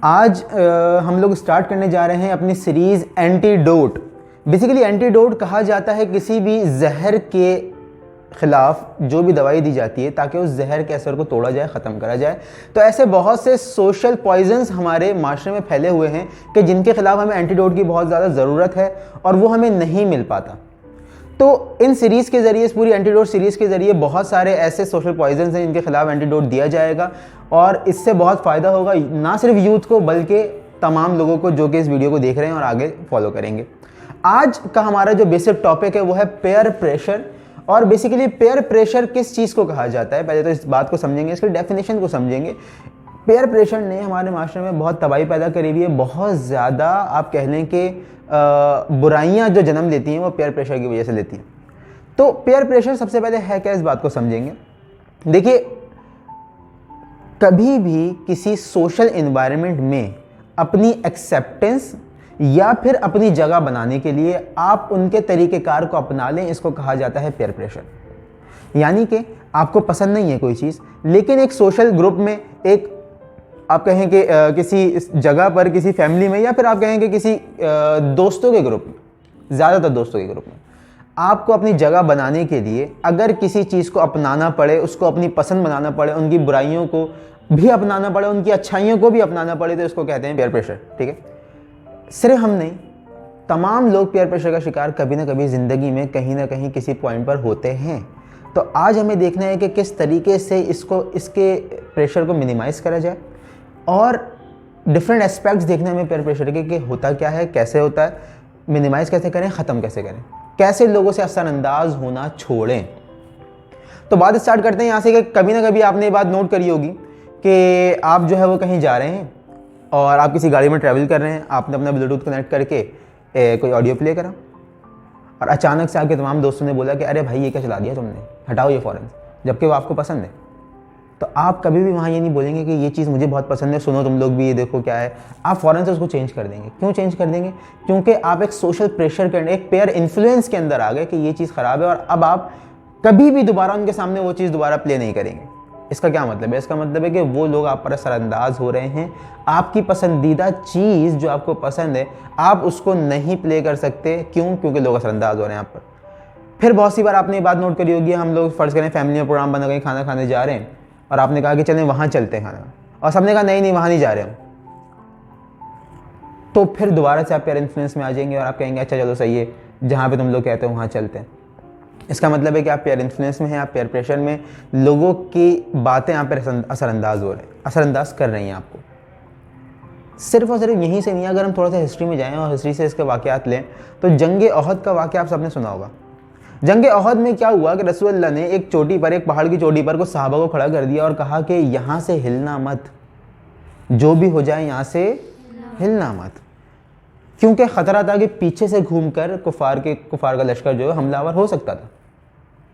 आज हम लोग स्टार्ट करने जा रहे हैं अपनी सीरीज़ एंटीडोट। बेसिकली एंटीडोट कहा जाता है किसी भी जहर के ख़िलाफ़ जो भी दवाई दी जाती है ताकि उस जहर के असर को तोड़ा जाए, ख़त्म करा जाए। तो ऐसे बहुत से सोशल पॉइजन्स हमारे माशरे में फैले हुए हैं कि जिनके ख़िलाफ़ हमें एंटीडोट की बहुत ज़्यादा ज़रूरत है और वो हमें नहीं मिल पाता। तो इन सीरीज़ के ज़रिए, इस पूरी एंटीडोट सीरीज़ के ज़रिए बहुत सारे ऐसे सोशल पॉइजन्स हैं जिनके ख़िलाफ़ एंटीडोट दिया जाएगा और इससे बहुत फ़ायदा होगा ना सिर्फ यूथ को बल्कि तमाम लोगों को जो कि इस वीडियो को देख रहे हैं और आगे फॉलो करेंगे। आज का हमारा जो बेसिक टॉपिक है वो है पेयर प्रेशर। और बेसिकली पेयर प्रेशर किस चीज़ को कहा जाता है, पहले तो इस बात को समझेंगे, इसकी डेफिनेशन को समझेंगे। पेयर प्रेशर ने हमारे माशरे में बहुत तबाही पैदा करी हुई है। बहुत ज़्यादा आप कह लें कि बुराइयां जो जन्म लेती हैं वो पेयर प्रेशर की वजह से लेती हैं। तो पेयर प्रेशर सबसे पहले है क्या, इस बात को समझेंगे। देखिए, कभी भी किसी सोशल एनवायरनमेंट में अपनी एक्सेप्टेंस या फिर अपनी जगह बनाने के लिए आप उनके तरीक़ेकार को अपना लें, इसको कहा जाता है पेयर प्रेशर। यानी कि आपको पसंद नहीं है कोई चीज़, लेकिन एक सोशल ग्रुप में, एक आप कहें कि किसी जगह पर, किसी फैमिली में, या फिर आप कहें कि किसी दोस्तों के ग्रुप में, ज़्यादातर दोस्तों के ग्रुप में, आपको अपनी जगह बनाने के लिए अगर किसी चीज़ को अपनाना पड़े, उसको अपनी पसंद बनाना पड़े, उनकी बुराइयों को भी अपनाना पड़े, उनकी अच्छाइयों को भी अपनाना पड़े, तो इसको कहते हैं पेयर प्रेशर। ठीक है, सिर्फ हम नहीं, तमाम लोग पेयर प्रेशर का शिकार कभी ना कभी ज़िंदगी में कहीं ना कहीं किसी पॉइंट पर होते हैं। तो आज हमें देखना है कि किस तरीके से इसके प्रेशर को मिनिमाइज़ करा जाए और डिफरेंट एस्पेक्ट्स देखने हमें पेयर प्रेशर के कि होता क्या है, कैसे होता है, मिनिमाइज़ कैसे करें, ख़त्म कैसे करें, कैसे लोगों से असरअंदाज होना छोड़ें। तो बात स्टार्ट करते हैं यहाँ से कि कभी ना कभी आपने ये बात नोट करी होगी कि आप जो है वो कहीं जा रहे हैं और आप किसी गाड़ी में ट्रैवल कर रहे हैं, आपने अपना ब्लूटूथ कनेक्ट करके कोई ऑडियो प्ले करा और अचानक से आपके तमाम दोस्तों ने बोला कि अरे भाई ये क्या चला दिया तुमने, हटाओ ये फ़ौरन, जबकि वो आपको पसंद है। तो आप कभी भी वहाँ ये नहीं बोलेंगे कि ये चीज़ मुझे बहुत पसंद है, सुनो तुम लोग भी, ये देखो क्या है। आप फ़ौरन से उसको चेंज कर देंगे। क्यों चेंज कर देंगे? क्योंकि आप एक सोशल प्रेशर के अंदर, एक पेयर इन्फ्लुएंस के अंदर आ गए कि ये चीज़ ख़राब है और अब आप कभी भी दोबारा उनके सामने वो चीज़ दोबारा प्ले नहीं करेंगे। इसका क्या मतलब है? इसका मतलब है कि वो लोग आप पर असरअंदाज हो रहे हैं। आपकी पसंदीदा चीज़ जो आपको पसंद है आप उसको नहीं प्ले कर सकते। क्यों? क्योंकि लोग असरअंदाज हो रहे हैं आप पर। फिर बहुत सी बार आपने ये बात नोट करी होगी, हम लोग फ़र्ज़ करें फैमिली में प्रोग्राम बना, कहीं खाना खाने जा रहे हैं और आपने कहा कि चलें वहाँ चलते हैं खाना, और सबने कहा नहीं नहीं वहाँ नहीं जा रहे हम। तो फिर दोबारा से आप पेयर इन्फ्लुएंस में आ जाएंगे और आप कहेंगे अच्छा चलो सही है, जहाँ पे तुम लोग कहते हो वहाँ चलते हैं। इसका मतलब है कि आप पेयर इन्फ्लुएंस में हैं, आप पेयर प्रेशर में, लोगों की बातें आप पर असरअंदाज हो रहे हैं, असरअंदाज कर रही हैं आपको। सिर्फ और सिर्फ यहीं से नहीं, अगर हम थोड़ा सा हिस्ट्री में जाएँ और हिस्ट्री से इसके वाक़यात लें तो जंग ओहद का वाक़या आप सबने सुना होगा। जंग ओहद में क्या हुआ कि रसूल अल्लाह ने एक चोटी पर, एक पहाड़ की चोटी पर कुछ सहाबा को खड़ा कर दिया और कहा कि यहाँ से हिलना मत, जो भी हो जाए यहाँ से हिलना मत, क्योंकि ख़तरा था कि पीछे से घूमकर कुफार का लश्कर जो है हमलावर हो सकता था।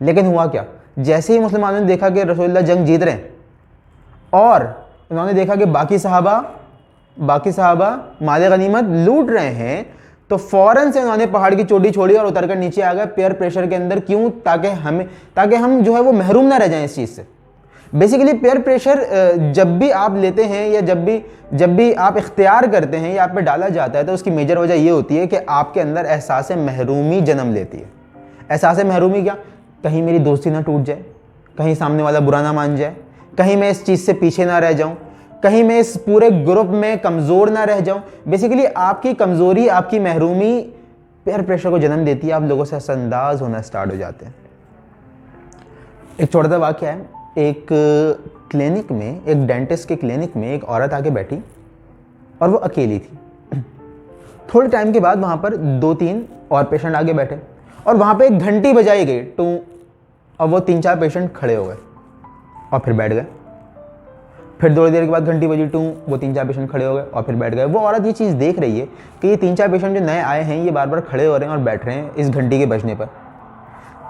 लेकिन हुआ क्या, जैसे ही मुसलमानों ने देखा कि रसूल अल्लाह जंग जीत रहे हैं और उन्होंने देखा कि बाकी सहाबा माले गनीमत लूट रहे हैं, तो फ़ौरन से उन्होंने पहाड़ की चोटी छोड़ी और उतरकर नीचे आ गए पेयर प्रेशर के अंदर। क्यों? ताकि हम जो है वो महरूम ना रह जाएं इस चीज़ से। बेसिकली पेयर प्रेशर जब भी आप लेते हैं या जब भी आप इख्तियार करते हैं या आप पे डाला जाता है, तो उसकी मेजर वजह ये होती है कि आपके अंदर एहसास महरूमी जन्म लेती है। एहसास महरूमी क्या? कहीं मेरी दोस्ती ना टूट जाए, कहीं सामने वाला बुरा ना मान जाए, कहीं मैं इस चीज़ से पीछे ना रह जाऊँ, कहीं मैं इस पूरे ग्रुप में कमज़ोर ना रह जाऊं। बेसिकली आपकी कमज़ोरी, आपकी महरूमी पेयर प्रेशर को जन्म देती है, आप लोगों से असरअंदाज होना स्टार्ट हो जाते हैं। एक छोटा सा वाक़या है, एक क्लिनिक में, एक डेंटिस्ट के क्लिनिक में एक औरत आके बैठी और वो अकेली थी। थोड़े टाइम के बाद वहाँ पर 2-3 और पेशेंट आगे बैठे और वहाँ पे एक घंटी बजाई गई, टू, और वो 3-4 पेशेंट खड़े हो गए और फिर बैठ गए। फिर थोड़ी देर के बाद घंटी बजी, टू, वो 3-4 पेशेंट खड़े हो गए और फिर बैठ गए। वो औरत ये चीज़ देख रही है कि ये 3-4 पेशेंट जो नए आए हैं ये बार बार खड़े हो रहे हैं और बैठ रहे हैं इस घंटी के बजने पर।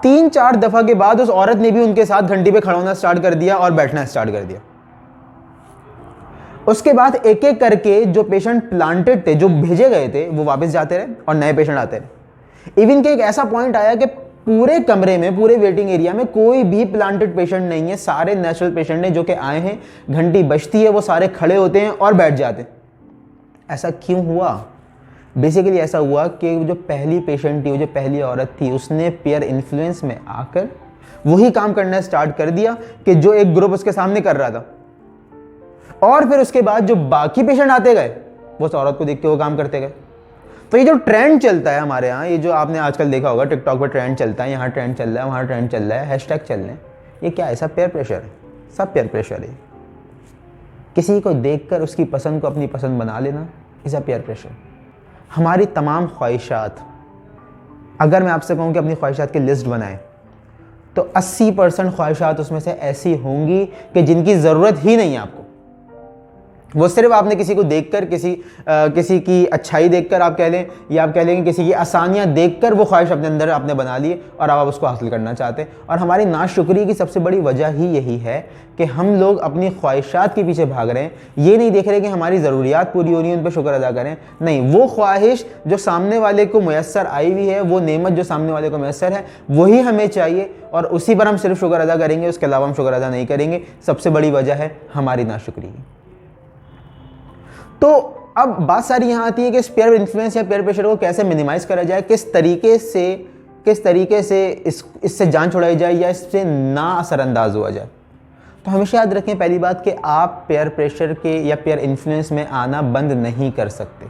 3-4 दफ़ा के बाद उस औरत ने भी उनके साथ घंटी पे खड़ा होना स्टार्ट कर दिया और बैठना स्टार्ट कर दिया। उसके बाद एक एक करके जो पेशेंट प्लांटेड थे, जो भेजे गए थे, वो वापस जाते रहे और नए पेशेंट आते रहे। इवन के एक ऐसा पॉइंट आया कि पूरे कमरे में, पूरे वेटिंग एरिया में कोई भी प्लांटेड पेशेंट नहीं है, सारे नेचुरल पेशेंट हैं जो कि आए हैं, घंटी बजती है वो सारे खड़े होते हैं और बैठ जाते हैं। ऐसा क्यों हुआ? बेसिकली ऐसा हुआ कि जो पहली पेशेंट थी, वो जो पहली औरत थी, उसने पेयर इन्फ्लुएंस में आकर वही काम करना स्टार्ट कर दिया कि जो एक ग्रुप उसके सामने कर रहा था, और फिर उसके बाद जो बाकी पेशेंट आते गए वो उस औरत को देख के वो काम करते गए। तो ये जो ट्रेंड चलता है हमारे यहाँ, ये जो आपने आजकल देखा होगा टिकटॉक पर ट्रेंड चलता है, यहाँ ट्रेंड चल रहा है, वहाँ ट्रेंड चल रहा है, हैशटैग चल रहे हैं, ये क्या है? सब पेयर प्रेशर है, सब पेयर प्रेशर है। किसी को देखकर उसकी पसंद को अपनी पसंद बना लेना इज़ अ पेयर प्रेशर। हमारी तमाम ख्वाहिशात, अगर मैं आपसे कहूँ कि अपनी ख्वाहिशात की लिस्ट बनाएं, तो 80% ख्वाहिशात उसमें से ऐसी होंगी कि जिनकी ज़रूरत ही नहीं है आपको। वो सिर्फ आपने किसी को देखकर, किसी की अच्छाई देखकर आप कह लें, या आप कह लेंगे किसी की आसानियां देखकर वो ख्वाहिश अपने अंदर आपने बना ली और आप उसको हासिल करना चाहते हैं। और हमारी नाशुक्री की सबसे बड़ी वजह ही यही है कि हम लोग अपनी ख्वाहिशात के पीछे भाग रहे हैं, ये नहीं देख रहे कि हमारी ज़रूरियात पूरी हो रही है, उन पर शुक्र अदा करें। नहीं, वो ख्वाहिश जो सामने वाले को मैसर आई हुई है, वो नेमत जो सामने वाले को मैसर है, वही हमें चाहिए और उसी पर हम सिर्फ शुक्र अदा करेंगे, उसके अलावा हम शुक्र अदा नहीं करेंगे। सबसे बड़ी वजह है हमारी नाशुक्री। तो अब बात सारी यहाँ आती है कि इस पेयर इन्फ्लुएंस या पेयर प्रेशर को कैसे मिनिमाइज करा जाए, किस तरीके से इससे जान छुड़ाई जाए या इससे ना असरअंदाज हुआ जाए। तो हमेशा याद रखें पहली बात कि आप पेयर प्रेशर के या पेयर इन्फ्लुएंस में आना बंद नहीं कर सकते।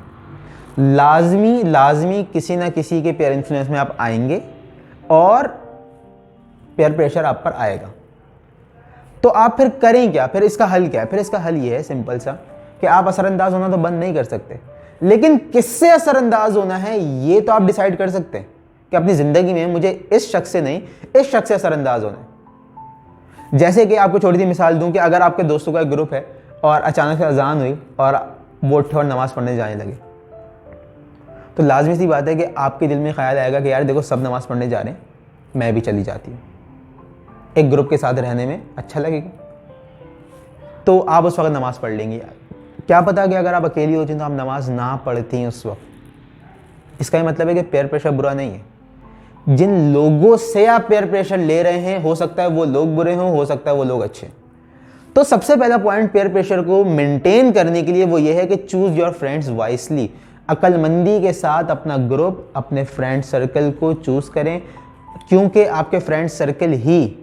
लाजमी किसी ना किसी के पेयर इन्फ्लुएंस में आप आएंगे और पेयर प्रेशर आप पर आएगा। तो आप फिर करें क्या? फिर इसका हल क्या है? फिर इसका हल ये है सिंपल सा कि आप असरअंदाज होना तो बंद नहीं कर सकते, लेकिन किससे असरअंदाज होना है ये तो आप डिसाइड कर सकते हैं कि अपनी ज़िंदगी में मुझे इस शख्स से नहीं, इस शख्स से असरअंदाज होना है। जैसे कि आपको छोटी सी मिसाल दूं कि अगर आपके दोस्तों का एक ग्रुप है और अचानक से अजान हुई और वो उठे और नमाज़ पढ़ने जाने लगे, तो लाजमी सी बात है कि आपके दिल में ख्याल आएगा कि यार देखो सब नमाज़ पढ़ने जा रहे हैं, मैं भी चली जाती हूँ। एक ग्रुप के साथ रहने में अच्छा लगेगा, तो आप उस वक्त नमाज़ पढ़ लेंगी। क्या पता कि अगर आप अकेली होती तो आप नमाज ना पढ़ती उस वक्त। इसका ही मतलब है कि पेयर प्रेशर बुरा नहीं है। जिन लोगों से आप पेयर प्रेशर ले रहे हैं, हो सकता है वो लोग बुरे हों, हो सकता है वो लोग अच्छे। तो सबसे पहला पॉइंट पेयर प्रेशर को मेंटेन करने के लिए वो ये है कि चूज योर फ्रेंड्स वाइसली। अक्लमंदी के साथ अपना ग्रुप, अपने फ्रेंड सर्कल को चूज करें, क्योंकि आपके फ्रेंड सर्कल ही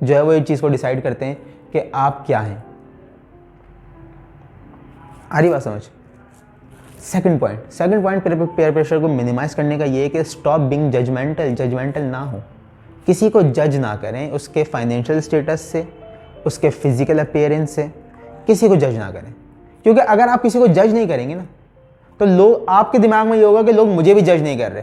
जो है वो इस चीज़ को डिसाइड करते हैं कि आप क्या हैं। आ रही बात समझ? सेकंड पॉइंट पेयर प्रेशर को मिनिमाइज करने का ये है कि स्टॉप बीइंग जजमेंटल ना हो। किसी को जज ना करें उसके फाइनेंशियल स्टेटस से, उसके फिजिकल अपीयरेंस से, किसी को जज ना करें। क्योंकि अगर आप किसी को जज नहीं करेंगे ना, तो लोग, आपके दिमाग में ये होगा कि लोग मुझे भी जज नहीं कर रहे,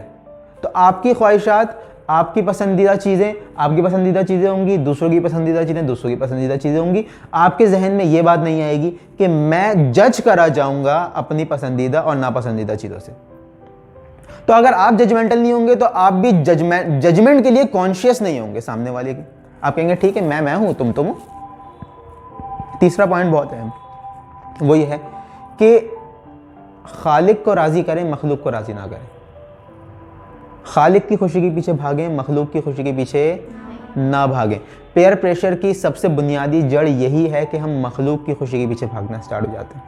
तो आपकी ख्वाहिशात, आपकी पसंदीदा चीज़ें होंगी, दूसरों की पसंदीदा चीज़ें होंगी। आपके जहन में ये बात नहीं आएगी कि मैं जज करा जाऊंगा अपनी पसंदीदा और नापसंदीदा चीज़ों से। तो अगर आप जजमेंटल नहीं होंगे तो आप भी जजमेंट के लिए कॉन्शियस नहीं होंगे सामने वाले की। आप कहेंगे ठीक है, मैं हूं, तुम हो। तीसरा पॉइंट बहुत अहम, वो ये है कि खालिक को राज़ी करें, मखलूक को राज़ी ना करें। खालिक की खुशी के पीछे भागें, मखलूक की खुशी के पीछे ना भागें। पेयर प्रेशर की सबसे बुनियादी जड़ यही है कि हम मखलूक की खुशी के पीछे भागना स्टार्ट हो जाते हैं।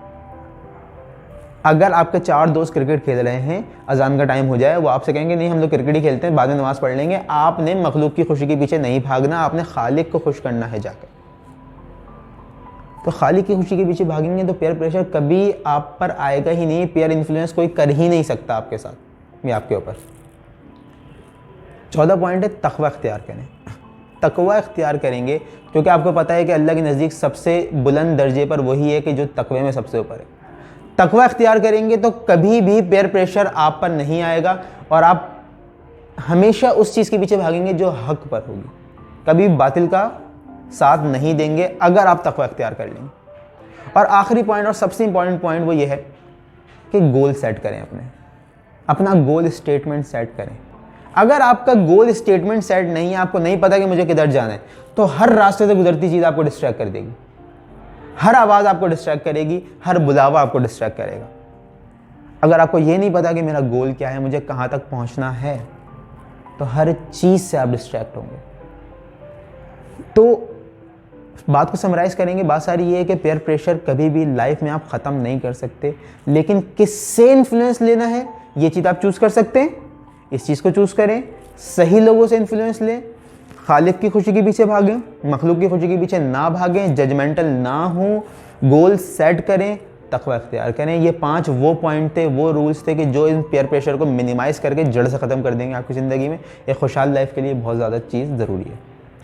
अगर आपके 4 दोस्त क्रिकेट खेल रहे हैं, अजान का टाइम हो जाए, वो आपसे कहेंगे नहीं हम लोग क्रिकेट ही खेलते हैं, बाद में नमाज़ पढ़ लेंगे। आपने मखलूक की खुशी के पीछे नहीं भागना, आपने खालिक को खुश करना है जाकर। तो खालिक की खुशी के पीछे भागेंगे तो पेयर प्रेशर कभी आप पर आएगा ही नहीं। पेयर इन्फ्लुएंस कोई कर ही नहीं सकता आपके साथ या आपके ऊपर। 14 पॉइंट है तक़वा इख्तियार करें। तक़वा इख्तियार करेंगे क्योंकि आपको पता है कि अल्लाह के नज़दीक सबसे बुलंद दर्जे पर वही है कि जो तक़वे में सबसे ऊपर है। तक़वा इख्तियार करेंगे तो कभी भी पेयर प्रेशर आप पर नहीं आएगा और आप हमेशा उस चीज़ के पीछे भागेंगे जो हक पर होगी। कभी बातिल का साथ नहीं देंगे अगर आप तक़वा इख्तियार कर लेंगे। और आखिरी पॉइंट और सबसे इंपॉर्टेंट पॉइंट वो ये है कि गोल सेट करें, अपना गोल स्टेटमेंट सेट करें। अगर आपका गोल स्टेटमेंट सेट नहीं है, आपको नहीं पता कि मुझे किधर जाना है, तो हर रास्ते से गुजरती चीज़ आपको डिस्ट्रैक्ट कर देगी, हर आवाज़ आपको डिस्ट्रैक्ट करेगी, हर बुलावा आपको डिस्ट्रैक्ट करेगा। अगर आपको ये नहीं पता कि मेरा गोल क्या है, मुझे कहाँ तक पहुँचना है, तो हर चीज़ से आप डिस्ट्रैक्ट होंगे। तो बात को समराइज़ करेंगे, बात सारी ये है कि पेयर प्रेशर कभी भी लाइफ में आप ख़त्म नहीं कर सकते, लेकिन किससे इन्फ्लुएंस लेना है ये चीज़ आप चूज़ कर सकते हैं। इस चीज़ को चूज़ करें, सही लोगों से इन्फ्लुएंस लें, खालिक की खुशी के पीछे भागें, मखलूक की खुशी के पीछे ना भागें, जजमेंटल ना हो, गोल सेट करें, तक़वा इख्तियार करें। ये 5 वो पॉइंट थे, वो रूल्स थे कि जो इन पेयर प्रेशर को मिनिमाइज़ करके जड़ से ख़त्म कर देंगे आपकी ज़िंदगी में। एक खुशहाल लाइफ के लिए बहुत ज़्यादा चीज़ ज़रूरी है।